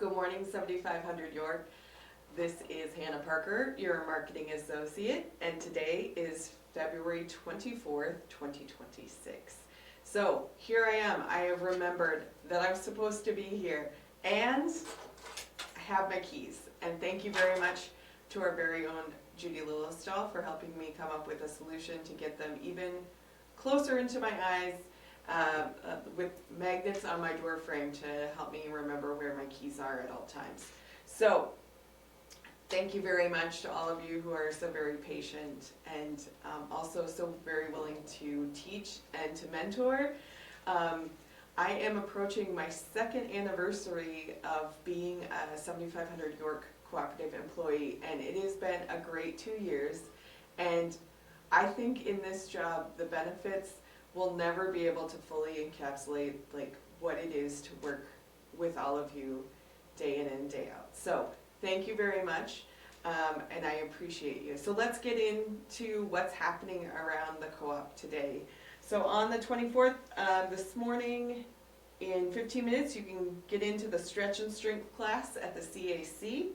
Good morning, 7500 York. This is Hannah Parker, your marketing associate, and today is February 24th, 2026. So here I am. I have remembered that I'm supposed to be here, and I have my keys. And thank you very much to our very own Judy Lillistahl for helping me come up with a solution to get them even closer into my eyes, with magnets on my door frame to help me remember where my keys are at all times. So thank you very much to all of you who are so very patient and also so very willing to teach and to mentor. I am approaching my second anniversary of being a 7500 York cooperative employee, and it has been a great 2 years. And I think in this job, the benefits will never be able to fully encapsulate like what it is to work with all of you day in and day out. So thank you very much, and I appreciate you. So let's get into what's happening around the co-op today. So on the 24th, this morning, in 15 minutes, you can get into the stretch and strength class at the CAC.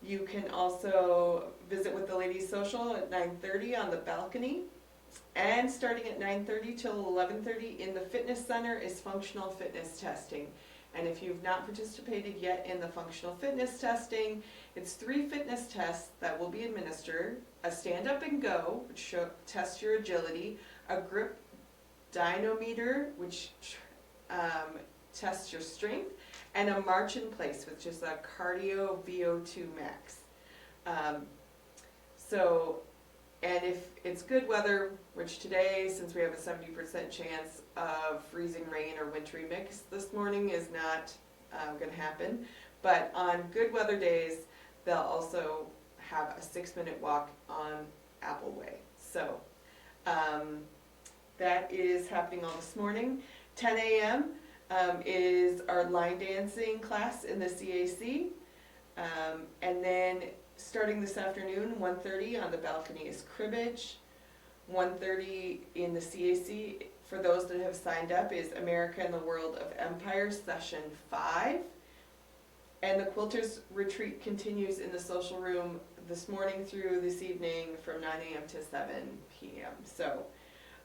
You can also visit with the Ladies Social at 9:30 on the balcony. And starting at 9:30 till 11:30 in the fitness center is functional fitness testing. And if you've not participated yet in the functional fitness testing, it's 3 fitness tests that will be administered: a stand up and go, which tests your agility, a grip dynometer, which tests your strength, and a march in place, which is a cardio VO2 max. And if it's good weather, which today, since we have a 70% chance of freezing rain or wintry mix this morning, is not going to happen. But on good weather days, they'll also have a 6-minute walk on Appleway. So that is happening all this morning. 10 a.m. Is our line dancing class in the CAC. And then starting this afternoon, 1:30 on the balcony is cribbage. 1:30 in the CAC, for those that have signed up, is America and the World of Empires Session 5. And the Quilters Retreat continues in the social room this morning through this evening from 9 a.m. to 7 p.m. So,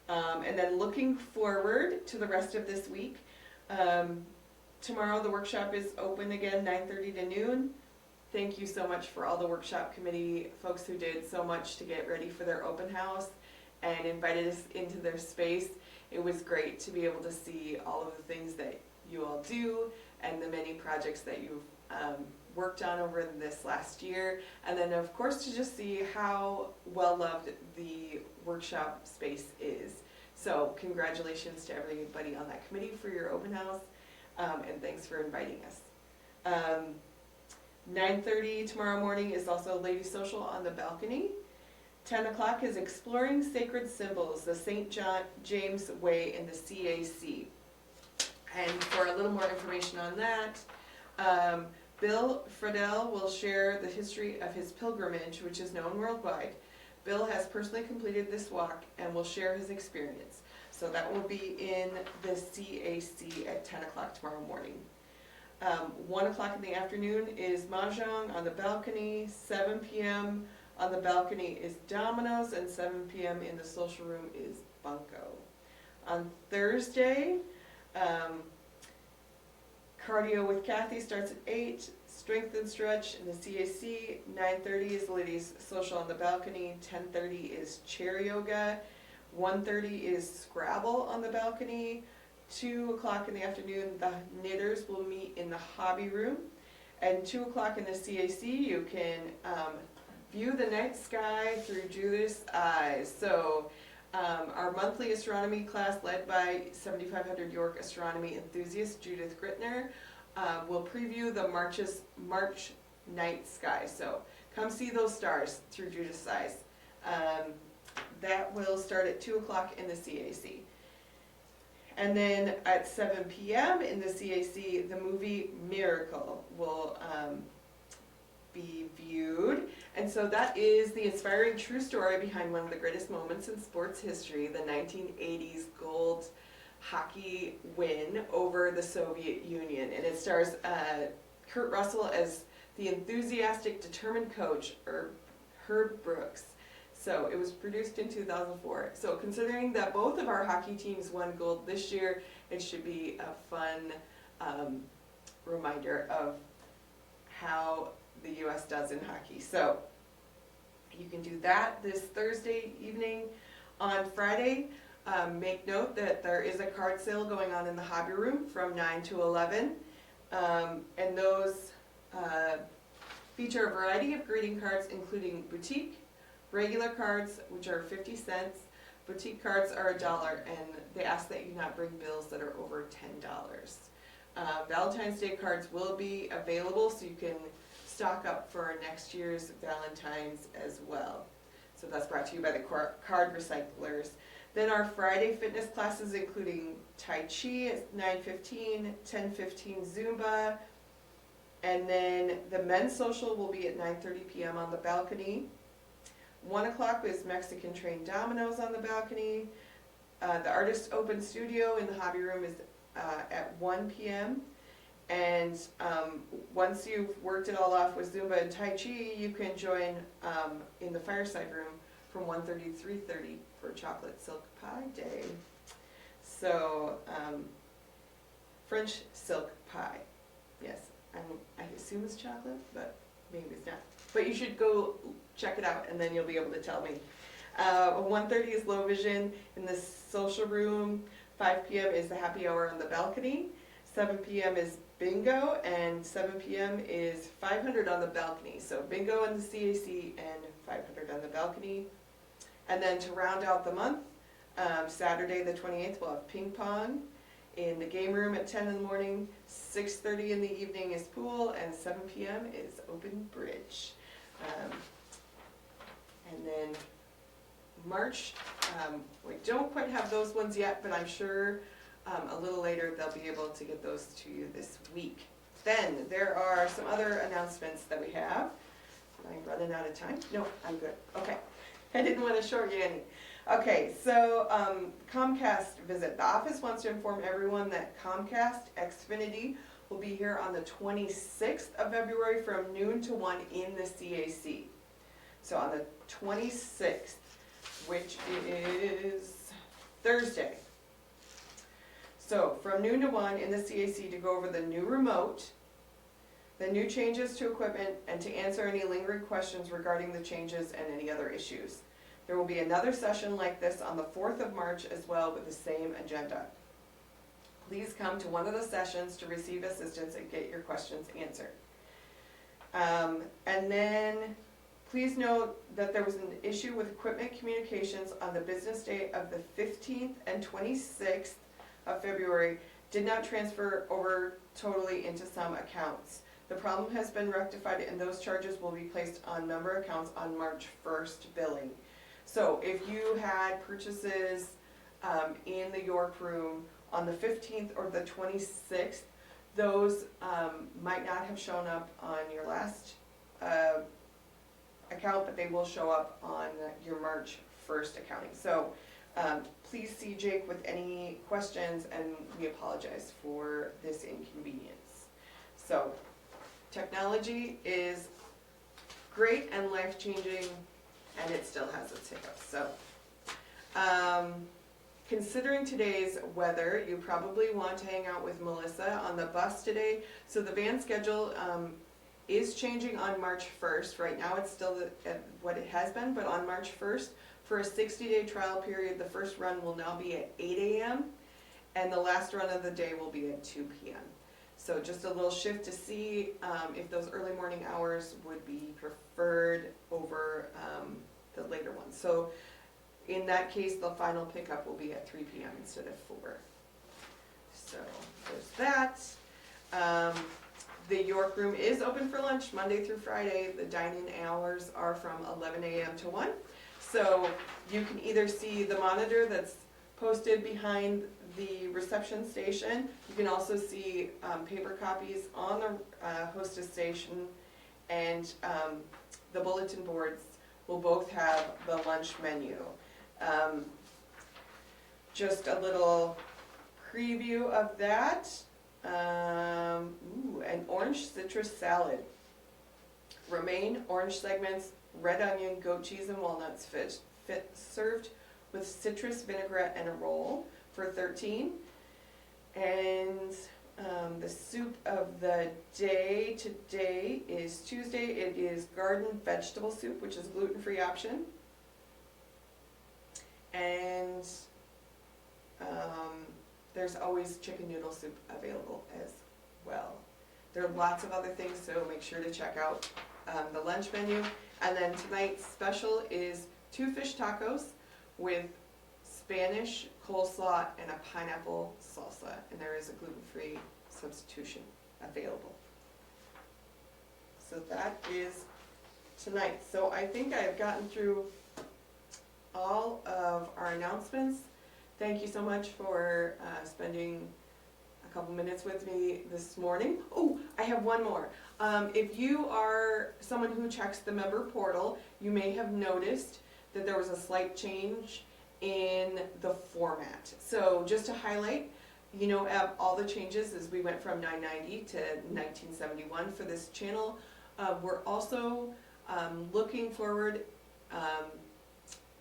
and then looking forward to the rest of this week, tomorrow the workshop is open again, 9:30 to noon. Thank you so much for all the workshop committee folks who did so much to get ready for their open house and invited us into their space. It was great to be able to see all of the things that you all do and the many projects that you've worked on over this last year. And then of course to just see how well loved the workshop space is. So congratulations to everybody on that committee for your open house, and thanks for inviting us. 9:30 tomorrow morning is also Ladies Social on the balcony. 10 o'clock is Exploring Sacred Symbols, the St. James Way in the CAC. And for a little more information on that, Bill Friedel will share the history of his pilgrimage, which is known worldwide. Bill has personally completed this walk and will share his experience. So that will be in the CAC at 10 o'clock tomorrow morning. 1 o'clock in the afternoon is Mahjong on the balcony. 7 p.m. on the balcony is Dominoes, and 7 p.m. in the social room is Bunko. On Thursday, Cardio with Kathy starts at 8, Strength and Stretch in the CAC. 9:30 is Ladies Social on the balcony. 10:30 is Chair Yoga. 1:30 is Scrabble on the balcony. 2 o'clock in the afternoon, the knitters will meet in the hobby room. And 2 o'clock in the CAC, you can view the night sky through Judith's eyes. So our monthly astronomy class, led by 7500 York astronomy enthusiast Judith Grittner, will preview the March night sky. So come see those stars through Judith's eyes. That will start at 2 o'clock in the CAC. And then at 7 p.m. in the CAC, the movie Miracle will be viewed. And so that is the inspiring true story behind one of the greatest moments in sports history, the 1980s gold hockey win over the Soviet Union. And it stars Kurt Russell as the enthusiastic, determined coach, Herb Brooks. So it was produced in 2004. So considering that both of our hockey teams won gold this year, it should be a fun reminder of how the U.S. does in hockey. So you can do that this Thursday evening. On Friday, make note that there is a card sale going on in the hobby room from 9 to 11. And those feature a variety of greeting cards, including boutique, regular cards, which are 50 cents. Boutique cards are $1, and they ask that you not bring bills that are over $10. Valentine's Day cards will be available, so you can stock up for next year's Valentine's as well. So that's brought to you by the Card Recyclers. Then our Friday fitness classes, including Tai Chi at 9:15, 10:15 Zumba, and then the men's social will be at 9:30 p.m. on the balcony. 1 o'clock is Mexican trained dominoes on the balcony. The Artist Open Studio in the hobby room is at 1 p.m. And once you've worked it all off with Zumba and Tai Chi, you can join in the fireside room from 1:30 to 3:30 for Chocolate Silk Pie Day. So, French silk pie. Yes, I assume it's chocolate, but maybe it's not. But you should go check it out, and then you'll be able to tell me. 1:30 is Low Vision in the social room. 5 p.m. is the happy hour on the balcony. 7 p.m. is bingo, and 7 p.m. is 500 on the balcony. So bingo in the CAC and 500 on the balcony. And then to round out the month, Saturday the 28th, we'll have ping pong in the game room at 10 in the morning. 6:30 in the evening is pool, and 7 p.m. is open bridge. And then March, we don't quite have those ones yet, but I'm sure a little later they'll be able to get those to you this week. Then there are some other announcements that we have. Am I running out of time? No, I'm good. Okay. I didn't want to short you any. Okay, so Comcast visit. The office wants to inform everyone that Comcast Xfinity will be here on the 26th of February from noon to 1 in the CAC. So on the 26th, which is Thursday. So from noon to 1 in the CAC to go over the new remote, the new changes to equipment, and to answer any lingering questions regarding the changes and any other issues. There will be another session like this on the 4th of March as well with the same agenda. Please come to one of the sessions to receive assistance and get your questions answered. And then please note that there was an issue with equipment communications on the business day of the 15th and 26th of February. Did not transfer over totally into some accounts. The problem has been rectified, and those charges will be placed on member accounts on March 1st billing. So if you had purchases in the York room on the 15th or the 26th, those might not have shown up on your last account, but they will show up on your March 1st accounting. So please see Jake with any questions, and we apologize for this inconvenience. So technology is great and life-changing, and it still has its hiccups. So considering today's weather, you probably want to hang out with Melissa on the bus today. So the van schedule is changing on March 1st. Right now it's still what it has been, but on March 1st, for a 60-day trial period, the first run will now be at 8 a.m. and the last run of the day will be at 2 p.m. So just a little shift to see if those early morning hours would be preferred over the later ones. So in that case, the final pickup will be at 3 p.m. instead of 4. So there's that. The York room is open for lunch Monday through Friday. The dine-in hours are from 11 a.m. to 1. So you can either see the monitor that's posted behind the reception station. You can also see paper copies on the hostess station, and the bulletin boards will both have the lunch menu. Just a little preview of that. An orange lunch, citrus salad. Romaine, orange segments, red onion, goat cheese, and walnuts served with citrus vinaigrette and a roll for $13. And the soup of the day today is Tuesday. It is garden vegetable soup, which is a gluten-free option. And there's always chicken noodle soup available as well. There are lots of other things, so make sure to check out the lunch menu. And then tonight's special is 2 fish tacos with Spanish coleslaw and a pineapple salsa. And there is a gluten-free substitution available. So that is tonight. So I think I've gotten through all of our announcements. Thank you so much for spending a couple minutes with me this morning. Oh, I have one more. If you are someone who checks the member portal, you may have noticed that there was a slight change in the format. So just to highlight, you know, all the changes as we went from 990 to 1971 for this channel. We're also looking forward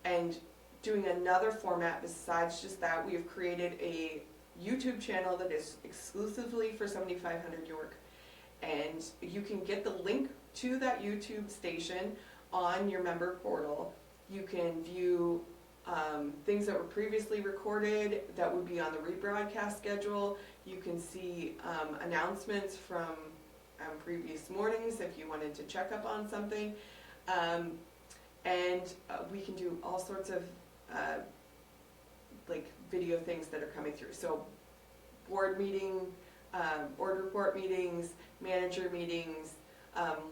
and doing another format besides just that. We have created a YouTube channel that is exclusively for 7500 York, and you can get the link to that YouTube station on your member portal. You can view things that were previously recorded that would be on the rebroadcast schedule. You can see announcements from previous mornings if you wanted to check up on something. And we can do all sorts of like video things that are coming through. So board meeting, board report meetings, manager meetings,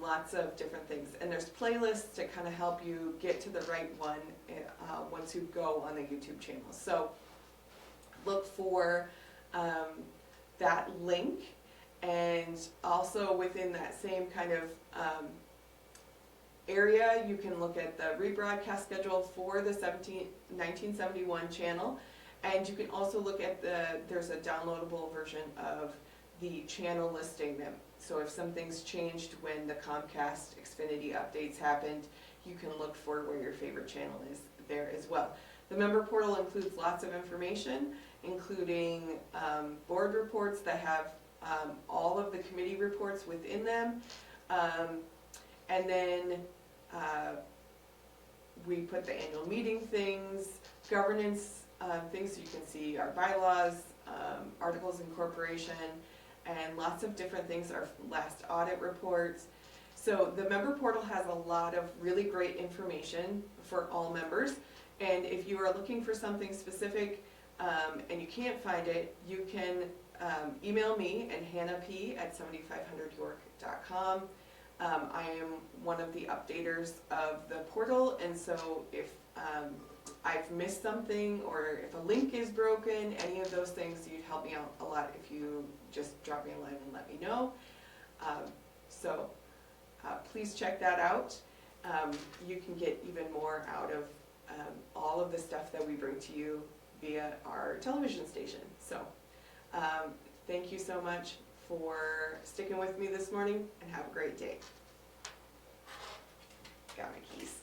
lots of different things. And there's playlists to kind of help you get to the right one once you go on the YouTube channel. So look for that link, and also within that same kind of area, you can look at the rebroadcast schedule for the 1971 channel, and you can also look at there's a downloadable version of the channel listing them. So if something's changed when the Comcast Xfinity updates happened, you can look for where your favorite channel is there as well. The member portal includes lots of information, including board reports that have all of the committee reports within them. And then we put the annual meeting things, governance things, so you can see our bylaws, articles of incorporation, and lots of different things, our last audit reports. So the member portal has a lot of really great information for all members, and if you are looking for something specific and you can't find it, you can email me at hannahp@7500york.com. I am one of the updaters of the portal, and so if I've missed something or if a link is broken, any of those things, you'd help me out a lot if you just drop me a line and let me know. So please check that out. You can get even more out of all of the stuff that we bring to you via our television station. So thank you so much for sticking with me this morning, and have a great day. Got my keys.